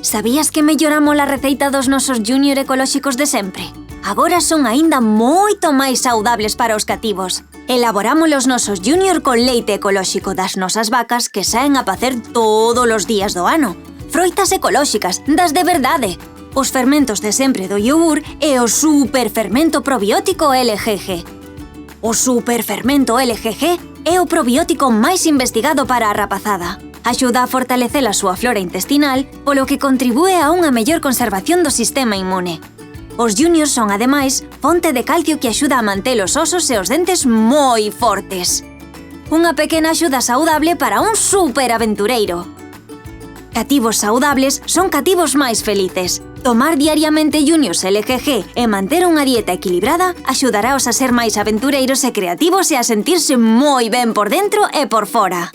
Sabías que melloramos a receita dos nosos Junior ecolóxicos de sempre? Agora son aínda moito máis saudables para os cativos. Elaboramos os nosos Junior con leite ecolóxico das nosas vacas que saen a pacer todos os días do ano. Froitas ecolóxicas, das de verdade. Os fermentos de sempre do yogur e o superfermento probiótico LGG. O superfermento LGG é o probiótico máis investigado para a rapazada. Axuda a fortalecer a súa flora intestinal, polo que contribúe a unha mellor conservación do sistema inmune. Os Junior son, ademais, fonte de calcio que axuda a manter os osos e os dentes moi fortes. Unha pequena axuda saudable para un superaventureiro. Cativos saudables son cativos máis felices. Tomar diariamente Juniors LGG e manter unha dieta equilibrada axudaráos a ser máis aventureiros e creativos e a sentirse moi ben por dentro e por fora.